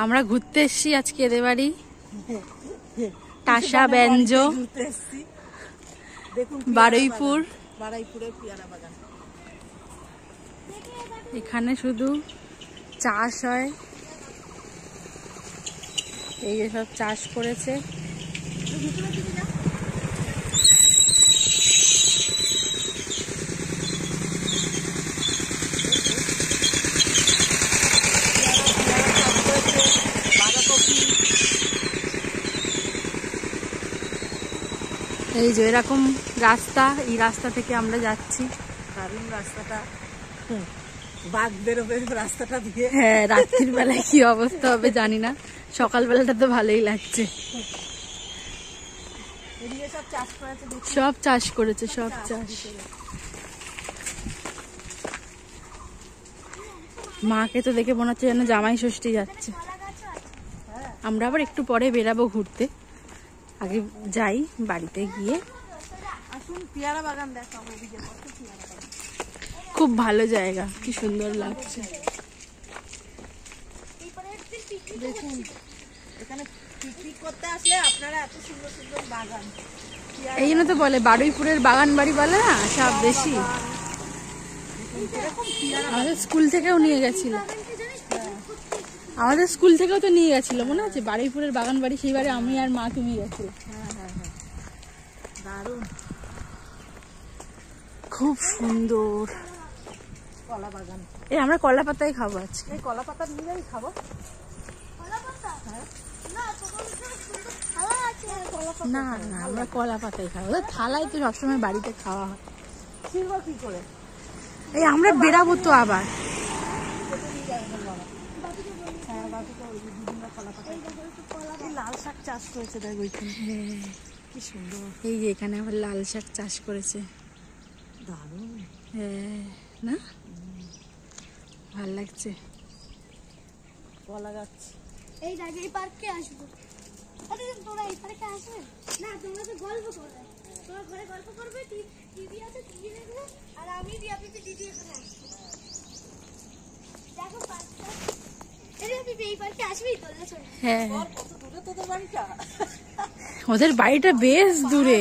আমরা ঘুরতে এসছি আজকে এদের বাড়ি টাসা ব্যঞ্জো বারুইপুর। এখানে শুধু চাষ হয়, এই যে সব চাষ করেছে। এই যে এরকম রাস্তা, এই রাস্তা থেকে আমরা যাচ্ছি। দারুণ রাস্তাটা, বাঘ বেরোবে রাস্তাটা দিয়ে। হ্যাঁ, রাত্রির বেলায় কি অবস্থা হবে জানি না, সকালবেলাটা তো ভালোই লাগছে। সব চাষ করেছে, সব চাষ। মাকে তো দেখে মনে হচ্ছে যেন জামাই ষষ্ঠী যাচ্ছে। আমরা আবার একটু পরে বেরাবো ঘুরতে, আগে যাই বাড়িতে গিয়ে। খুব ভালো জায়গা, কি সুন্দর লাগছে। দেখুন এখানে পিকনিক করতে আসলে আপনারা এত সুন্দর সুন্দর বাগান, এই জন্য তো বলে বারুইপুরের বাগান বাড়ি বলে না, সব বেশি। আমাদের স্কুল থেকেও নিয়ে গেছিল, আমাদের স্কুল থেকেও তো নিয়ে গেছিল, মনে আছে বারুইপুরের বাগান বাড়ি। সেইবারে আমি আর মা তুমি গেছিল। দারুণ, খুব সুন্দর কলা বাগান। এই আমরা কলা পাতাই খাবো আজকে। এই কলা পাতা নিয়েই খাবো। না না, আমরা কলা পাতাই খাবো। থালায় তো সবসময় বাড়িতে খাওয়া হয়। ছিড়বো কি করে? এই আমরা বেরাবো তো আবার। লাল শাক চাষ করেছে, দেখ ওইখানে কি সুন্দর। এই যে এখানে আবার লাল শাক চাষ করেছে, দারুণ। হ্যাঁ না, ভাল লাগছে। কলা গাছ। এই দেখ, এই পার্কে আসবো। আরে তোরা এই পার্কে আসবে না? তোমরা তো গল্প করবে, তোমরা ঘরে গল্প করবে, টিভি আছে, টিভি দেখবে, আর আমি রিয়াপিতে দিদি এখানে আসবো। দেখো পার্কটা, এই পার্কে আসবি তো? হ্যাঁ, কত দূরে তোদের বাড়িটা? ওদের বাড়িটা বেশ দূরে।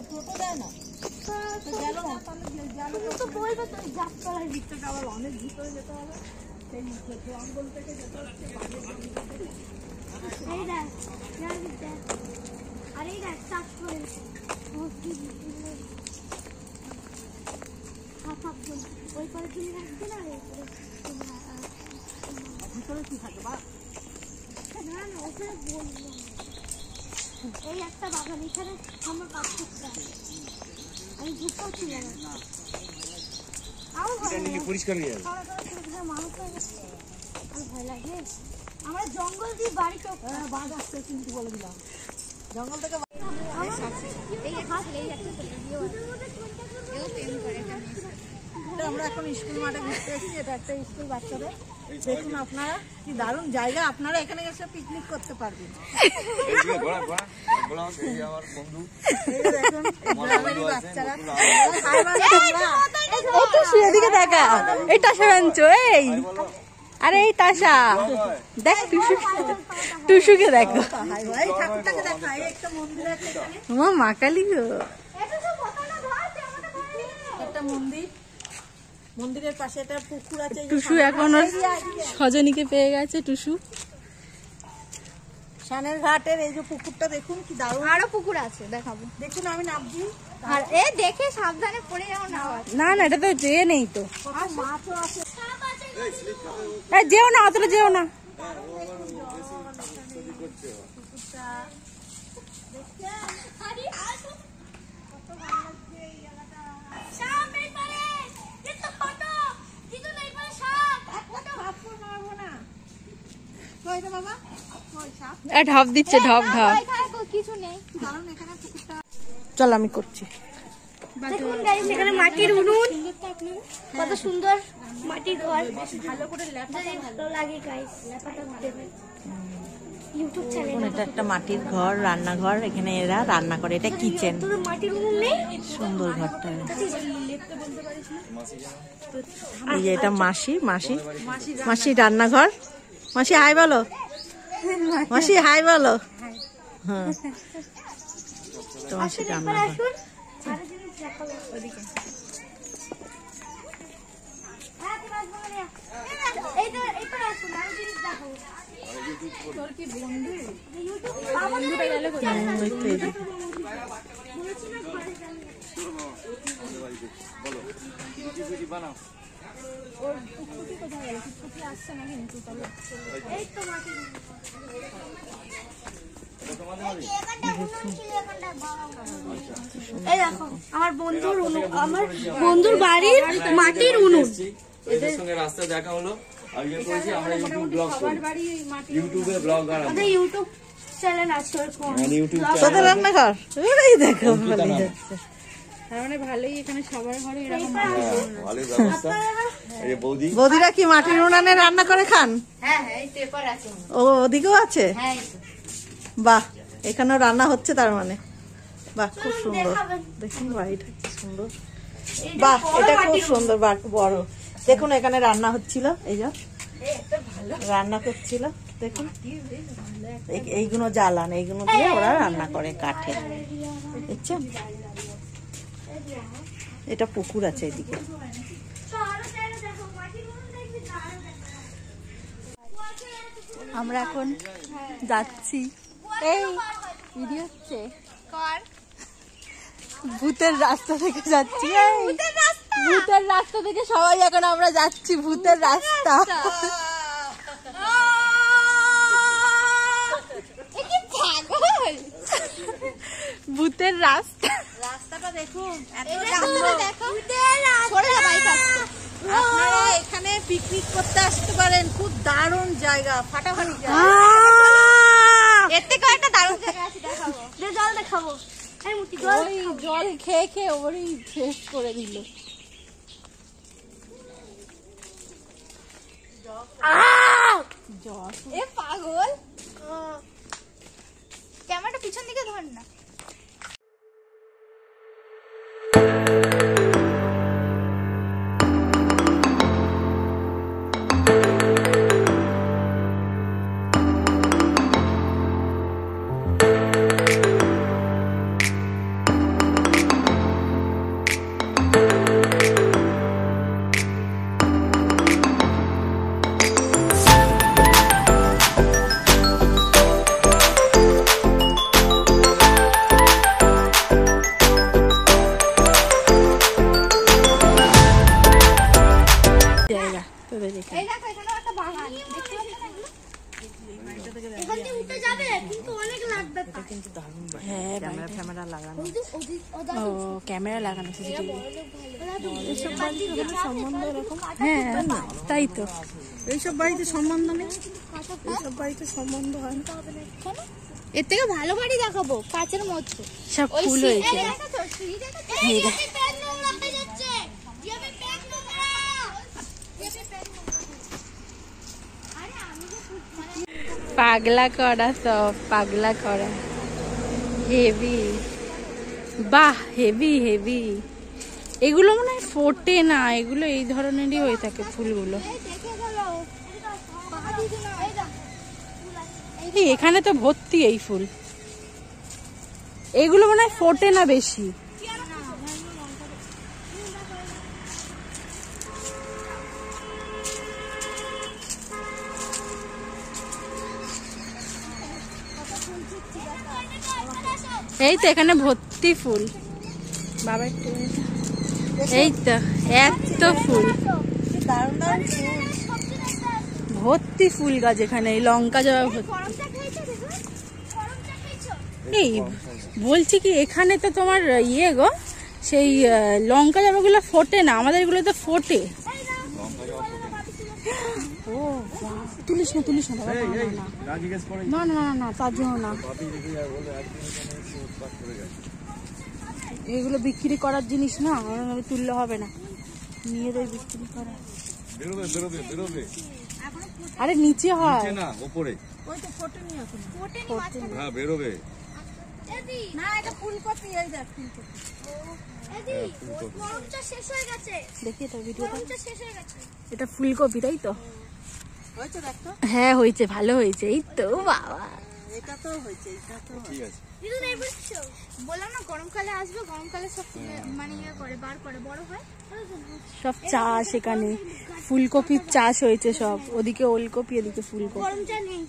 টোটো দেয় না তো গেল না, তো বলবে তো যাত্রার ভিতরটা আবার অনেক ভিতরে যেতে হবে, সেই জঙ্গল থেকে যেতে হচ্ছে। এই দেখ, আর এই দেখ চাষ করেছে ওই পরে তুমি রাখবে না, ভিতরে কি থাকে বা? না না, ওখানে বলবো। এই একটা বাগান, এখানে আমার পার্থক্য আমি ঢুকতেও ছিল না। মানুষ হয়ে গেছে, আর ভয় লাগে। আমরা জঙ্গল দিয়ে বাড়ি চোখ বাঘ আসছে কিন্তু বলে দিলাম, জঙ্গল থেকে। আমরা এখন স্কুল মাঠে ঘুরতে এসেছি, এটা একটা স্কুল বাচ্চাদের। দেখুন আপনারা কি দারুণ জায়গা, আপনারা এখানে এসে পিকনিক করতে পারবেন। এদিকে দেখা, এই টাসা বেঞ্চো, এই আরে এই টাসা দেখ, টুসুকে দেখো। মা কালী গো, একটা মন্দির, মন্দিরের পাশে একটা পুকুর আছে। টুসু এখন সজনীকে পেয়ে গেছে। টুসু সানের ঘাটের এই যে পুকুরটা দেখুন কি দারুণ। আরো পুকুর আছে, দেখাবো। দেখুন আমি নামছি, আর এ দেখে সাবধানে পড়ে যাও না। না না, এটা তো যেয়ে নেই তো, মাছও আছে। যেও না, অতটা যেও না। ঢপ দিচ্ছে, ঢপ ঢপ। কিছু নেই, চল আমি করছি। দেখুন গাইস, এখানে মাটির উনুন, কত সুন্দর মাটির ঘর। ভালো করে ভালো লাগে গাইস, লেপাটা দেবে। YouTube channel. এটা একটা মাটির ঘর, রান্নাঘর, এখানে এরা রান্না করে। এটা কিচেন, তোদের মাটির উনুন নেই? সুন্দর ঘরটা। এই যে এটা মাসি, মাসি রান্নাঘর। মাসি হাই বলো, মাসি হাই বলো। হ্যাঁ, তো মাসি রান্নাঘর। আমার বন্ধুর বাড়ির মাটির উনুন। এদের সঙ্গে রাস্তা দেখা হলো, আর ইয়ে করেছি আমরা ইউটিউব ব্লগ করি, ইউটিউবে ব্লগার আমরা। ইউটিউব চ্যানেল আছে ওরকম। ইউটিউব তোদের রান্নাঘর এই দেখো, ভালোই যাচ্ছে। তার মানে ভালোই, এখানে সবার ঘরে এরকম ভালো ব্যবস্থা। এই যে বৌদি, বৌদিরা কি মাটির উনানে রান্না করে খান? হ্যাঁ হ্যাঁ, এই পেপার আছে। ও ওদিকেও আছে? হ্যাঁ, বাহ, এখানেও রান্না হচ্ছে তার মানে। বাহ, খুব সুন্দর। দেখুন বাড়িটা কি সুন্দর। বাহ, এটা খুব সুন্দর, বড়। দেখুন এখানে রান্না হচ্ছিল, এই যে রান্না করছিল। দেখুন এইগুলো জ্বালান, এইগুলো দিয়ে ওরা রান্না করে কাঠে, বুঝছেন? এটা পুকুর আছে এদিকে। আমরা এখন যাচ্ছি, এই ভিডিও হচ্ছে, ভূতের রাস্তা থেকে যাচ্ছি। ভূতের রাস্তা থেকে সবাই এখন আমরা যাচ্ছি, ভূতের রাস্তা। ভূতের রাস্তা, রাস্তাটা দেখুন, আপনারা এখানে পিকনিক করতে আসতে পারেন। খুব দারুণ জায়গা, ফাটাফাটি জায়গা। এর থেকে একটা দারুণ জায়গা আছে, দেখাবো। জল দেখাবো। ওই জল খেয়ে খেয়ে ওরই শেষ করে দিল। এ পাগল, ক্যামেরাটা পিছন দিকে ধর না। জায়গা তোদের এখানে। এই দেখো, এখানে একটা বাগান দেখতে পাচ্ছ? এখান দিয়ে উঠে যাবে, কিন্তু অনেক লাগবে। হ্যাঁ, ক্যামেরা লাগানো। ও ক্যামেরা লাগানো, সিসিটিভি। সম্বন্ধ এরকম। হ্যাঁ তাই তো, এইসব বাড়িতে সম্বন্ধ নেই, এইসব বাড়িতে সম্বন্ধ হয় না। এর থেকে ভালো বাড়ি দেখাবো, কাচের মধ্যে। সব ফুল হয়েছে। পাগলা করা, সব পাগলা করা, হেভি। বাহ, হেভি হেভি। এগুলো মনে হয় ফোটে না, এগুলো এই ধরনেরই হয়ে থাকে ফুলগুলো। এই এখানে তো ভর্তি এই ফুল, এগুলো মনে হয় ফোটে না বেশি। এই তো এখানে ভর্তি ফুল, বাবা একটু, এই তো এত ফুল, দারুণ দারুণ ফুল। ভর্তি ফুল গাছ এখানে, এই লঙ্কা জবা ভর্তি। এই বলছি কি, এখানে তো তোমার ইয়ে গো, সেই লঙ্কা জবাগুলো ফোটে না, আমাদের এগুলো তো ফোটে। ও তুলিস না, তুলিস না বাবা, না না না না, তার জন্য না। এগুলো বিক্রি করার জিনিস না, তুললে হবে না, নিয়ে দেয় বিক্রি করা। বেরোবে বেরোবে বেরোবে। আরে নিচে হয় নিচে না উপরে। ওই তো ফোটেনি এখন। ফোটেনি মাঝখানে। হ্যাঁ বেরোবে। এদি না এটা ফুলকপি, এই দেখ ফুলকপি। এদি গরমটা শেষ হয়ে গেছে, দেখি এটা ভিডিওটা। গরমটা শেষ হয়ে গেছে। এটা ফুলকপি তাই তো? হয়েছে দেখ তো। হ্যাঁ হয়েছে, ভালো হয়েছে। এই তো বাবা, এটা তো হয়েছে, এটা তো ঠিক আছে। দিদু এই বুঝছো, বললাম না গরমকালে আসবে, গরমকালে সব মানে ইয়ে করে বার করে বড় হয়। সব চাষ এখানে, ফুলকপির চাষ হয়েছে সব। ওদিকে ওলকপি, এদিকে ফুলকপি। গরমটা নেই,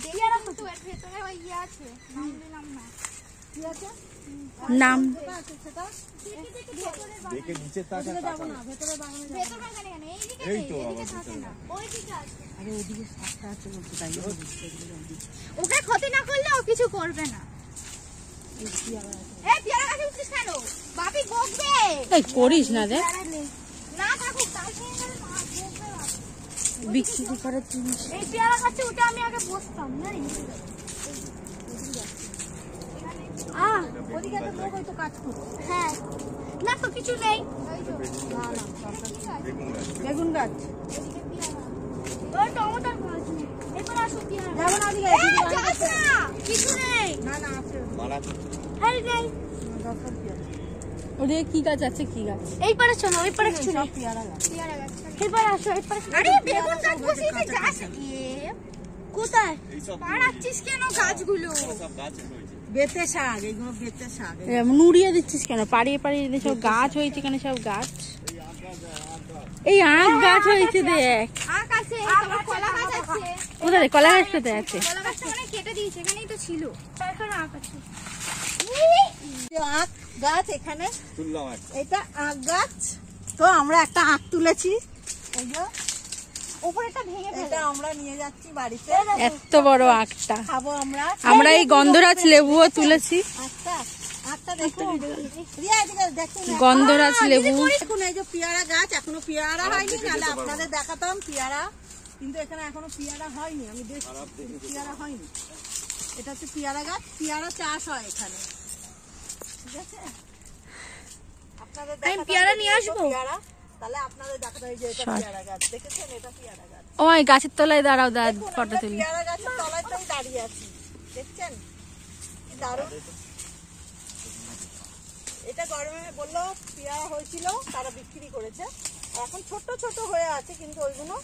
দেখিয়ে রাখো তো। এর ভেতরে ওই ইয়ে আছে, নাম দিলাম না কি আছে নাম দেখে নিচে তাকা। ভেতর বাগানে কেন এইদিকে এই নেই, তো এদিকে আবার থাকে না, ওইদিকে আছে। আরে ওদিকে সাতটা আছে বলতে, তাই ওকে ক্ষতি না করলে ও কিছু করবে না। এই পেয়ারা গাছে উঠছিস কেন? বাপি বকবে। এই করিস না দেখ, পেয়ারা নেই। না থাকুক, তাই খেয়ে গেলে মা বকবে বাপি। বিক্রি করে জিনিস। এই পেয়ারা গাছে উঠে আমি আগে বসতাম, জানিস? ওদিকে একটা লোক হয়তো কাজ করছে। হ্যাঁ, না তো কিছু নেই। বেগুন গাছ। ওই টমেটোর গাছ নেই। এবার আসো পেয়ারা। যাবো না ওদিকে, এই, যাস না, কিছু নেই। না না আছে। মালা এই নেই। ওদিকে কি গাছ আছে? কি গাছ? এই পারে চলো, ওই পারে কিছু নেই। পেয়ারা গাছ। পেয়ারা গাছ। এই পারে আসো, এই পারে। আরে বেগুন গাছ বসিয়েছে, যাস। কোথায় এইসব পাড়াচ্ছিস কেন গাছগুলো? সব গাছ রয়েছে। বেতে শাক, এইগুলো বেতে শাক। নুড়িয়ে দিচ্ছিস কেন? পাড়িয়ে পাড়িয়ে দিলে সব গাছ হয়েছে এখানে, সব গাছ। এই আখ গাছ হয়েছে দেখ। আখ আছে, তারপর কলা গাছ আছে। কোথায় রে? কলা গাছটাতে আছে। কলা গাছটা মানে কেটে দিয়েছে, এখানেই তো ছিল। এখানে আখ আছে। আখ গাছ এখানে, তুললাম একটা। এটা আখ গাছ। তো আমরা একটা আখ তুলেছি, এই যে উপরেটা ভেঙে এটা আমরা নিয়ে যাচ্ছি বাড়িতে, এত বড় আখটা। খাবো আমরা। আমরা এই গন্ধরাজ লেবুও তুলেছি। আখটা, আখটা দেখুন, রিয়া এদিকে দেখুন। গন্ধরাজ লেবু। দেখুন এই যে পেয়ারা গাছ, এখনো পেয়ারা হয়নি, নাহলে আপনাদের দেখাতাম পেয়ারা, কিন্তু এখানে এখনো পেয়ারা হয়নি। আমি দেখছি পেয়ারা হয়নি। এটা হচ্ছে পেয়ারা গাছ, পেয়ারা চাষ হয় এখানে, ঠিক আছে? আপনাদের আমি পেয়ারা নিয়ে আসবো? পেয়ারা, তাহলে আপনাদের দেখাতে হয় যে এটা পেয়ারা গাছ, দেখেছেন? এটা পেয়ারা গাছ। ওই গাছের তলায় দাঁড়াও, দেখুন, ফটো আমরা তুলি। পেয়ারা গাছের তলায় তো দাঁড়িয়ে আছি, দেখছেন কি দারুণ। এটা গরমে বললো পেয়ারা হয়েছিল, তারা বিক্রি করেছে। আর এখন ছোট ছোট হয়ে আছে, কিন্তু ওইগুলো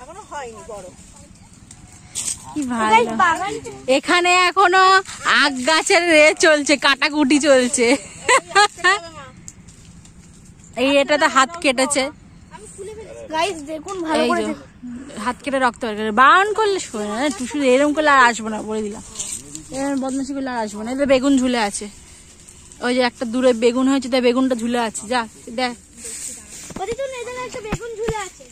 এখনো হয়নি বড়। কি ভালো। এখানে এখনো আখ গাছের চলছে, কাটাকুটি চলছে। এই এটাতে হাত কেটেছে। আমি খুলে ফেলেছি। গাইস দেখুন ভালো এই করে যে হাত কেটে রক্ত বের করে। বারণ করলে শোনে না, তুই শুধু এরকম করলে আর আসবো না, বলে দিলাম। এরকম বদমাশি করলে আর আসবো না। এই যে বেগুন ঝুলে আছে, ওই যে একটা দূরে বেগুন হয়েছে, তাই বেগুনটা ঝুলে আছে। যা দেখ, ওদিকে তো এখানে একটা বেগুন ঝুলে আছে।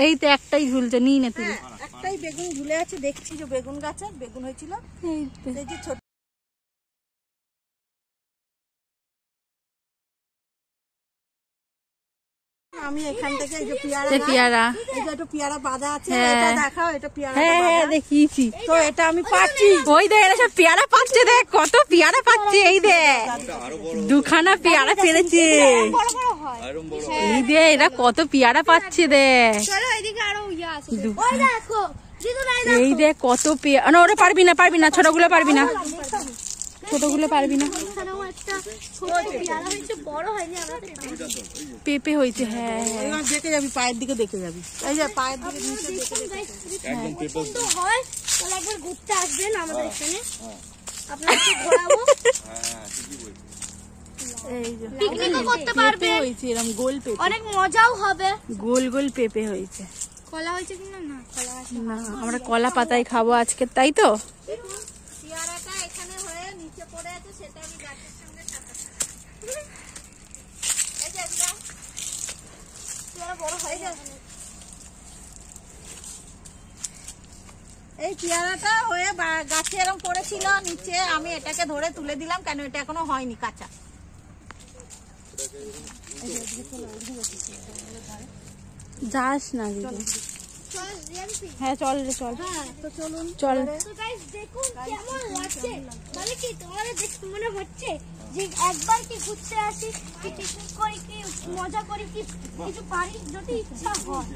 এই তো একটাই ঝুলছে, নিই না তুই। হ্যাঁ, একটাই বেগুন ঝুলে আছে, দেখছি যে বেগুন গাছে বেগুন হয়েছিল। এই তো। এই যে ছোট আমি এখান থেকে এই যে পেয়ারা এই পেয়ারা। এই যে একটা পেয়ারা বাঁধা আছে, হ্যাঁ। এটা দেখাও, এটা পেয়ারা হ্যাঁ হ্যাঁ দেখিয়েছি। তো এটা আমি পাচ্ছি। ওই দেখ এরা সব পেয়ারা পাচ্ছে, দেখ কত পেয়ারা পাচ্ছে। এই দেখ আরো বড় দুখানা পেয়ারা পেরেছে। বড় বড় হয়। আরো বড়। এই দে এরা কত পেয়ারা পাচ্ছে দেখ। চলো এদিকে আরো ইয়ে আছে। ওই দেখো দিদু নাই এই দেখ কত পেয়ারা। না ওরা পারবি না, পারবি না, ছোটগুলো পারবি না, ছোটগুলো পারবি না। এখানেও একটা ছোট পেয়ারা হয়েছে, বড় হয়নি। আমরা পেঁপে হয়েছে। হ্যাঁ হ্যাঁ এবার দেখে যাবি, পায়ের দিকে দেখে যাবি, এই যে পায়ের দিকে নিচে দেখে একদম পেপার। পছন্দ হয় তাহলে একবার ঘুরতে আসবেন আমাদের এখানে, আপনাকে ঘোরাবো। হ্যাঁ ঠিকই বলছিস। এই যে পিকনিকও করতে পেঁপে পারবেন, হয়েছে, এরকম গোল পেঁপে, অনেক মজাও হবে। গোল গোল পেঁপে হয়েছে। কলা হয়েছে কিনা? না কলা আছে। না আমরা কলা পাতায় খাবো আজকে, তাই তো। পেয়ারাটা এখানে হয়ে নিচে পড়ে আছে, সেটা আমি গাছের সঙ্গে সাঁতার। এই যে একটা পেয়ারা বড় হয়ে যাবে। এই পেয়ারাটা হয়ে গাছে এরকম পড়েছিল নিচে, আমি এটাকে ধরে তুলে দিলাম, কেন এটা এখনো হয়নি, কাঁচা। যাস না দিদি। চল রিয়ান্সি। হ্যাঁ চল রে চল হ্যাঁ তো চলুন। চল। তো গাইস দেখুন কেমন লাগছে, মানে কি তোমাদের দেখতে মনে হচ্ছে যে একবার কি ঘুরতে আসি, কি পিকনিক করি, কি মজা করি, কি কিছু পারি, যদি ইচ্ছা হয়।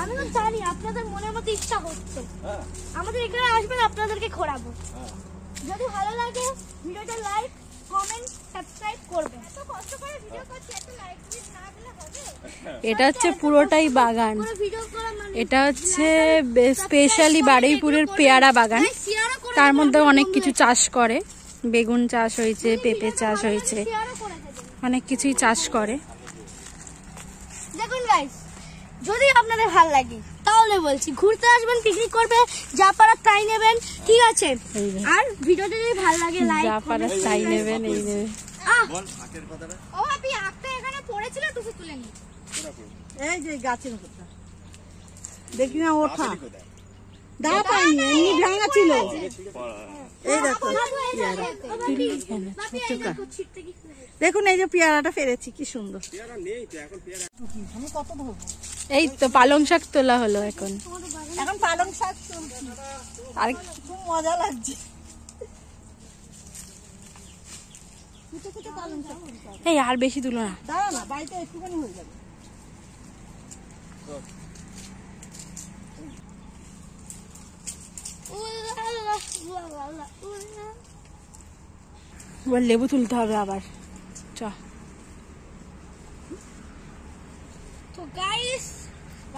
আমি তো জানি আপনাদের মনের মধ্যে ইচ্ছা হচ্ছে, আমাদের এখানে আসবেন, আপনাদেরকে ঘোরাবো। যদি ভালো লাগে ভিডিওটা লাইক কমেন্ট সাবস্ক্রাইব করবেন। এত কষ্ট করে ভিডিও করছি, এত লাইক না দিলে হবে? এটা হচ্ছে পুরোটাই বাগান। পুরো ভিডিও করা মানে এটা হচ্ছে স্পেশালি বারুইপুরের পেয়ারা বাগান। শেয়ারও করে তার মধ্যে অনেক কিছু চাষ করে, বেগুন চাষ হয়েছে, পেঁপে চাষ হয়েছে, শেয়ারও করে দেবেন। অনেক কিছুই চাষ করে। দেখুন গাইস, যদি আপনাদের ভালো লাগে তাহলে বলছি ঘুরতে আসবেন, পিকনিক করবে, যা পারা তাই নেবেন, ঠিক আছে? এই যে। আর ভিডিওটা যদি ভালো লাগে লাইক যা পারা তাই নেবেন, এই নেবেন। ও আপনি আঁকতে এখানে পড়েছিল, তুমি তুলে নি। এই যে গাছের উপরটা দেখি না ওঠা দা পাইনি, এমনি ভাঙা ছিল। এই দেখো দেখুন, এই যে পেয়ারাটা ফেলেছি, কি সুন্দর। আমি কত ধরবো? এই তো পালং শাক তোলা হলো এখন। এখন পালং শাক তুলছি, আর খুব মজা লাগছে। পালং শাক এই আর বেশি তুলো না। দাঁড়া না, বাড়িতে একটুখানি হয়ে যাবে। এবার লেবু তুলতে হবে আবার। চ তো গাইস,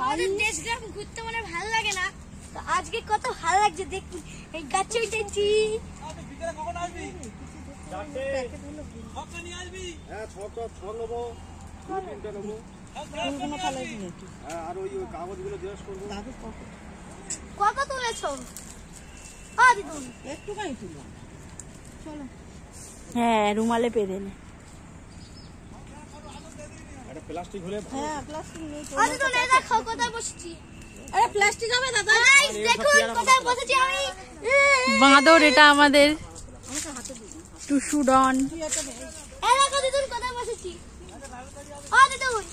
আমাদের দেশগ্রাম ঘুরতে মানে ভালো লাগে না, তো আজকে কত ভালো লাগছে দেখুন। এই গাছে উঠেছি। কত তুলেছো? দিদুন একটুখানি তুললাম। হ্যাঁ রুমালে পেরে নে। হ্যাঁ প্লাস্টিক নেই তো। দিদুন এই দেখো কোথায় বসেছি। আরে প্লাস্টিক হবে দাদা। গাইস দেখুন কোথায় বসেছি আমি। বাঁদর এটা আমাদের টুসু ডন। এই দেখো দিদুন কোথায় বসেছি। দিদুন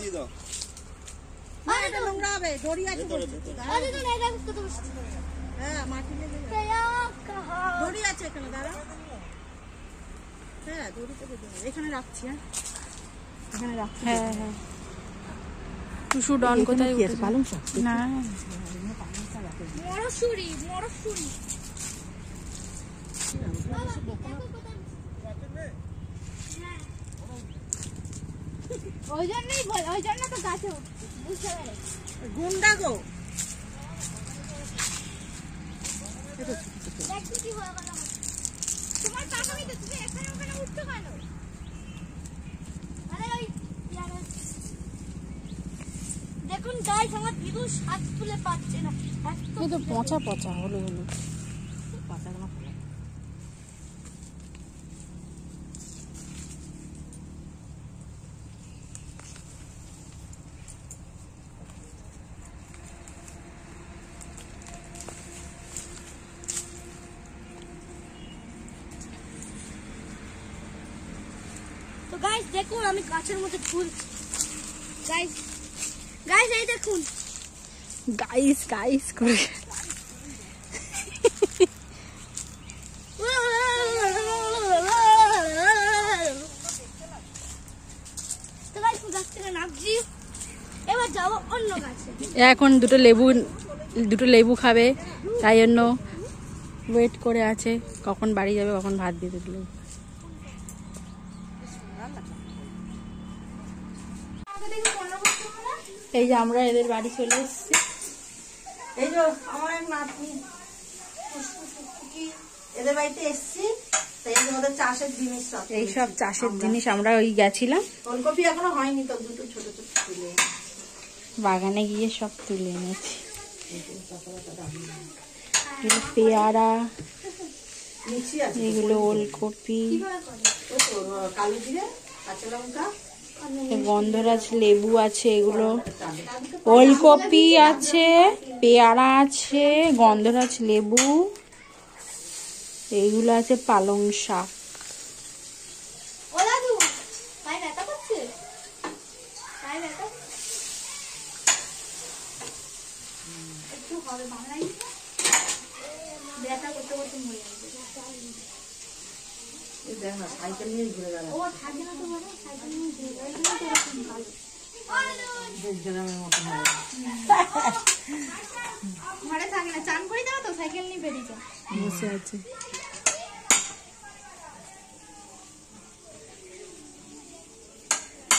দিদুন এটা নোংরা হবে, দড়ি আছে বলছে। দিদুন এই দেখো কোথায় বসেছি। হ্যাঁ মাটি লেগে যাবে। দড়ি আছে এখানে, দাঁড়া। হ্যাঁ দড়িতে বেঁধে দেবে। এখানে রাখছি। হ্যাঁ এখানে রাখছি। হ্যাঁ হ্যাঁ টুসু ডন কোথায় কি আছে? পালং শাক। না মরশুরি মরশুরি। ওই জন্যই বল, ওই জন্য তো গাছে উঠছি, বুঝতে পেরেছি। গুন্ডা গো। দেখছি কি হয়ে গেল। তোমার টাকাই তো, তুমি এখানে ওখানে উঠছো কেন? আরে ওই দেখুন গাইস, আমার দিদু শ্বাস তুলে পাচ্ছে না। কিন্তু পচা পচা হলো হলো। পাতাগুলো ফেলে। তো গাইস দেখুন আমি গাছের মধ্যে ফুল। গাইস গাইস এই দেখুন। গাইস গাইস করে তো গাইস গাছ থেকে নামছি, এবার যাবো অন্য গাছে। এখন দুটো লেবু খাবে, তাই জন্য ওয়েট করে আছে কখন বাড়ি যাবে, কখন ভাত দিতে দিল। এই যে আমরা এদের বাড়ি চলে এসেছি। এই যে আমার এক নাতনি এদের বাড়িতে এসছি, তাই ওদের চাষের জিনিস সব। এইসব চাষের জিনিস আমরা ওই গেছিলাম, ফুলকপি এখনো হয়নি তো, দুটো ছোট ছোট তুলে বাগানে গিয়ে সব তুলে এনেছি। পেয়ারা, মিষ্টি আছে, এগুলো ওলকপি, কালো জিরে, কাঁচা লঙ্কা, গন্ধরাজ লেবু আছে, এগুলো ওলকপি আছে, পেয়ারা আছে, গন্ধরাজ লেবু, এইগুলো আছে পালং শাক। ও দাদু পায়ে ব্যথা করছে? হবে বাংলায় ব্যথা করতে করতে মরে যাবে দেখ না সাইকেল নিয়ে ঘুরে গেল ও থাকে না তো মানে সাইকেল নিয়ে ঘুরে গেলে তো এরকম ভালো গ্রামের মতন হবে ঘরে থাকে না চান করে দাও তো সাইকেল নিয়ে বেরিয়ে যাও বসে আছে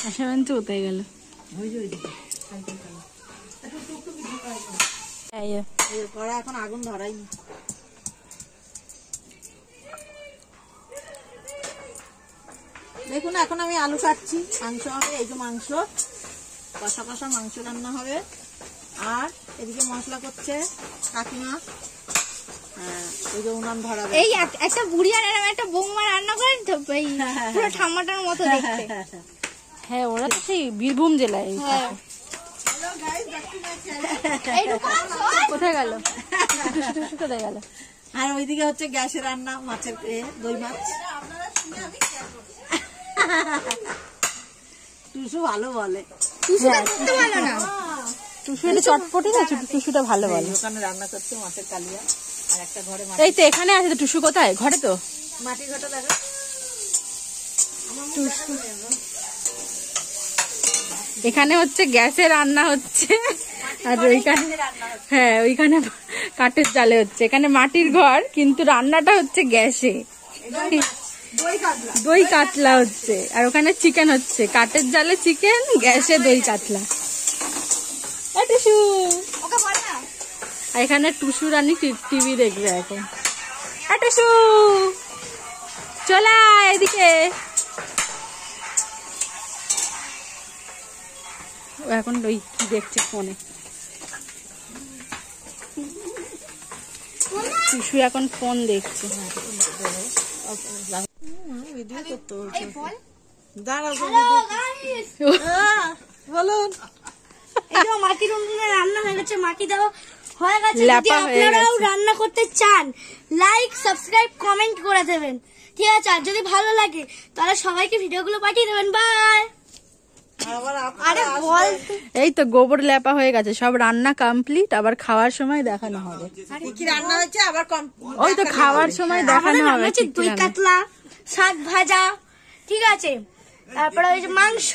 আশা বানতে কোথায় গেল ওই যে ওইদিকে সাইকেল চালা একটু টুকটুকি ঢোকায় কড়া এখন আগুন ধরাইনি দেখুন এখন আমি আলু কাটছি মাংস হবে এই যে মাংস কষা কষা মাংস রান্না হবে আর এদিকে মশলা করছে কাকিমা ওই যে উনান ধরাবে এই একটা বুড়ি আর এরকম একটা বৌমা রান্না করেন তো এই পুরো ঠাম্মাটার মতো দেখতে হ্যাঁ ওরা তো সেই বীরভূম জেলায় হ্যাঁ কোথায় গেল কোথায় গেল আর ওইদিকে হচ্ছে গ্যাসে রান্না মাছের দই মাছ টুসু ভালো বলে ভালো না টুসু এটা চটপটি না টুসুটা ভালো বলে ওখানে রান্না করছে মাছের কালিয়া আর একটা ঘরে এই তো এখানে আছে তো টুসু কোথায় ঘরে তো মাটির ঘাটা দেখো এখানে হচ্ছে গ্যাসে রান্না হচ্ছে আর ওইখানে হ্যাঁ ওইখানে কাঠের জালে হচ্ছে এখানে মাটির ঘর কিন্তু রান্নাটা হচ্ছে গ্যাসে দই কাতলা হচ্ছে আর ওখানে চিকেন হচ্ছে কাঠের জালে চিকেন গ্যাসে দই কাতলা টুসু আর এখানে টুসু রানী টিভি দেখবে এখন টুসু চলা এদিকে ও এখন ওই কি দেখছে ফোনে টুসু এখন ফোন দেখছে ভিডিও করতে এই বল দাঁড়াও হ্যালো গাইস বলুন এই যে মাটির উনুনে রান্না হয়ে গেছে মাটি দেওয়া হয়ে গেছে যদি ল্যাপা হয়ে আপনারাও গেছে। রান্না করতে চান লাইক সাবস্ক্রাইব কমেন্ট করে দেবেন ঠিক আছে আর যদি ভালো লাগে তাহলে সবাইকে ভিডিওগুলো পাঠিয়ে দেবেন বাই আবার আরে বল এই তো গোবর ল্যাপা হয়ে গেছে সব রান্না কমপ্লিট আবার খাওয়ার সময় দেখানো হবে কি কি রান্না হয়েছে আবার ওই তো খাওয়ার সময় দেখানো আমাদের হবে রান্না হচ্ছে ঠিক কি দই রান্না। কাতলা শাক ভাজা ঠিক আছে তারপরে ওই যে মাংস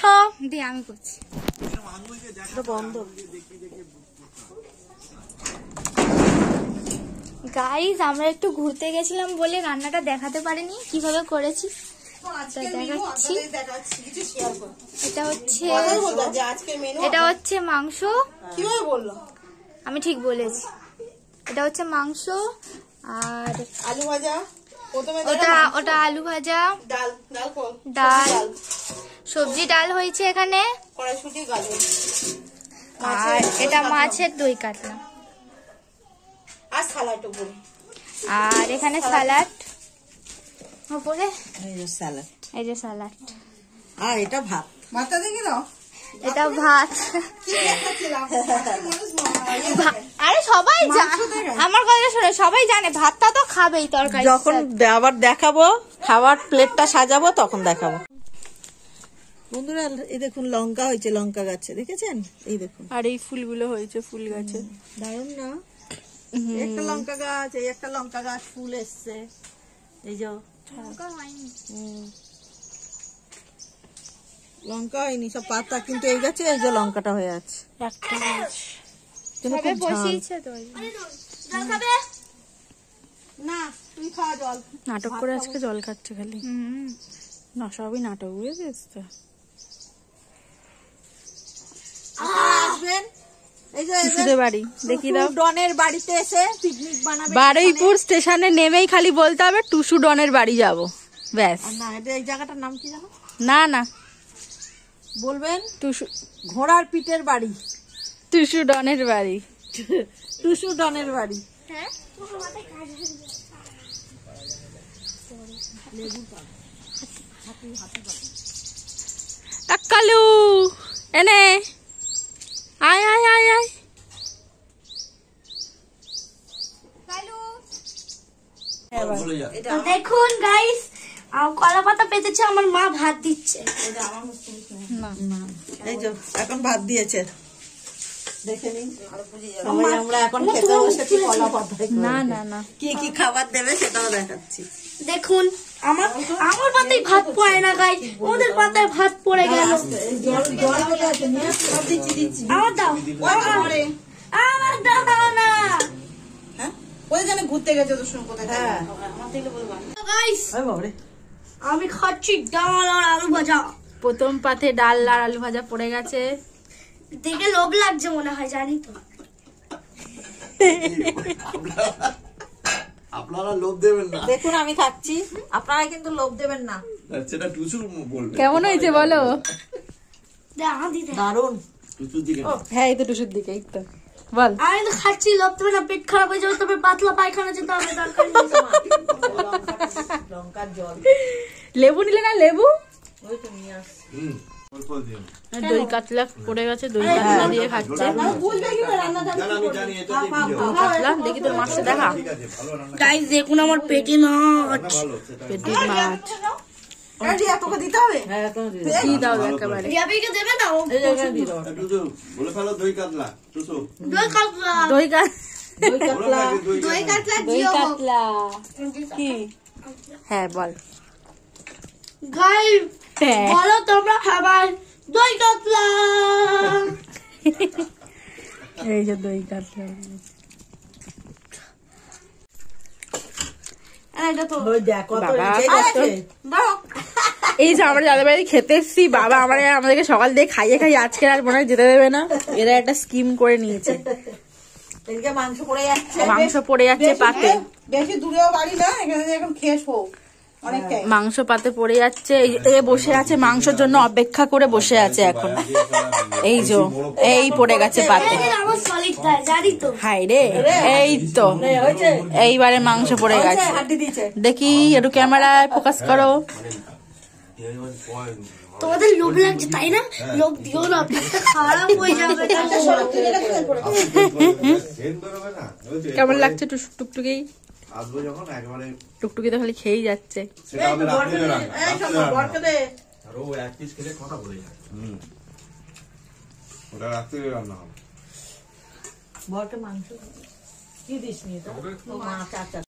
দিয়ে আমি করছি বন্ধ গাইস আমরা একটু ঘুরতে গেছিলাম বলে রান্নাটা দেখাতে পারিনি কিভাবে করেছি দেখাচ্ছি এটা হচ্ছে মাংস কিভাবে বললো আমি ঠিক বলেছি এটা হচ্ছে মাংস আর আলু ভাজা প্রথমে ওটা আলু ভাজা ডাল ডাল ডাল সবজি ডাল হয়েছে এখানে কড়াইশুঁটি গাজর আর এটা মাছের দই কাতলা আর সালাড উপরে আর এখানে স্যালাড উপরে এই যে স্যালাড এই যে স্যালাড আর এটা ভাত ভাতটা দেখে দাও এটা ভাত আরে সবাই আমার কথা শোনো সবাই জানে ভাতটা তো খাবেই তরকারি যখন আবার দেখাবো খাবার প্লেটটা সাজাবো তখন দেখাবো বন্ধুরা এই দেখুন লঙ্কা হয়েছে লঙ্কা গাছে দেখেছেন এই দেখুন আর এই ফুলগুলো হয়েছে ফুল গাছে দারুন না একটা লঙ্কা গাছ এই একটা লঙ্কা গাছ ফুল এসছে এই যে লঙ্কা হয়নি সব পাতা কিন্তু এই গাছে এই যে লঙ্কাটা হয়ে আছে একটা গাছ। কিন্তু খুব ঝাল। বসিয়েছে তো জল খাবে না তুই খাওয়া জল নাটক করে আজকে জল খাচ্ছে খালি না সবই নাটক বুঝেছিস তো আসবেন এই যে টুসুদের বাড়ি দেখি দাও ডনের বাড়িতে এসে পিকনিক বানাবে বারুইপুর স্টেশনে নেমেই খালি বলতে হবে টুসু ডনের বাড়ি যাব ব্যাস আর না এটা এই জায়গাটার নাম কি জানো না না বলবেন টুসু ঘোড়ার পিঠের বাড়ি টুসু ডনের বাড়ি টুসু ডনের বাড়ি হ্যাঁ কালু এনে আয় আয় আয় আয় বলে যা তো দেখুন গাইস কলা পাতা পেতেছে আমার মা ভাত দিচ্ছে এই যে এখন ভাত দিয়েছে দেখে নিন সবাই আমরা এখন খেতে বসেছি কলা পাতায় করে। না না না, কি কি খাবার দেবে সেটাও দেখাচ্ছি। দেখুন আমার পাতায় ভাত পড়ে না গাই, ওদের পাতায় ভাত পড়ে গেল। আমার দাও, আমার দাও না। ঘুরতে গেছে তোর সঙ্গে কোথায়? হ্যাঁ গাইস ওই বাবারে, আমি খাচ্ছি ডাল আর আলু ভাজা। প্রথম পাতে ডাল আর আলু ভাজা পড়ে গেছে। দেখে লোভ লাগছে মনে হয়, জানি তো। আপনারা লোভ দেবেন না, দেখুন আমি খাচ্ছি, আপনারা কিন্তু লোভ দেবেন না। সেটা টুসু বলবে। কেমন হয়েছে বলো? দারুন। টুসুর দিকে না। হ্যাঁ এই তো টুসুর দিকে, এই তো বল। আমি তো খাচ্ছি, লোভ দেবে না, পেট খারাপ হয়ে যাবে, তবে পাতলা পায়খানা যেতে হবে, দরকার নেই। লঙ্কার জল লেবু নিলে না, লেবু ওই তো নিয়ে আস। অল্প দিন। দই কাতলা পড়ে গেছে, দই কাতলা দিয়ে খাচ্ছে। আমি জানি এটা দিয়ে ভিডিও। দই কাতলা দেখি তোর মাছটা দেখা। ঠিক আছে, ভালো রান্না। গাইস দেখুন আমার পেটে মাছ। ভালো সেটা। পেটির মাছ তোকে দিতে হবে? হ্যাঁ তোমাকে দিতে হবে। কি দাও একেবারে। রিয়াবিকে দেবে না? ও এই জায়গায় দিয়ে দাও। টুসু বলে ফেলো দই কাতলা। টুসু দই কাতলা। দই দই বলে কাতলা। ফেলো দই দই কাতলা। কাতলা দই জিও। কাতলা কি? হ্যাঁ বল। গাইস হ্যাঁ বলো তোমরা খাবার দই কাতলা। এই যে দই কাতলা। এটা তো ওই দেখ কত বাবা, নিচে কত- যাচ্ছে। দাও। এই যে আমরা যাদের বাড়ি খেতে এসছি, বাবা আমাদেরকে সকাল থেকে খাইয়ে খাইয়ে আজকে আর মনে হয় যেতে দেবে না। এরা একটা স্কিম করে নিয়েছে। এদিকে মাংস পড়ে যাচ্ছে। মাংস পড়ে যাচ্ছে পাতে, বেশি দূরেও বাড়ি না, এখানে এখন খেয়ে শো অনেকটাই। মাংস পাতে পড়ে যাচ্ছে। এ বসে আছে মাংসের জন্য, অপেক্ষা করে বসে আছে এখন। এই যে এই পড়ে গেছে পাতে। আমার সলিড দেয়, জানি তো। হাই রে, এই তো হয়েছে? এইবারে মাংস পড়ে গেছে। হাড্ডি দিয়েছে। দেখি একটু ক্যামেরায় ফোকাস করো। তোমাদের লোভ লাগছে তাই না? লোভ দিও না, পেটটা খারাপ হয়ে যাবে। কেমন লাগছে টুকটুকি? আসবো যখন একবারে টুকটুকি তো খালি খেয়েই যাচ্ছে। সেটা হবে রাত্রে রান্না। এই শোনো, বরকে দে। আর ও এক পিস খেলে কথা বলে যায়। ওটা রাত্রে রান্না হবে। বরকে মাংস কি দিস নি তো? মাছ আচ্ছা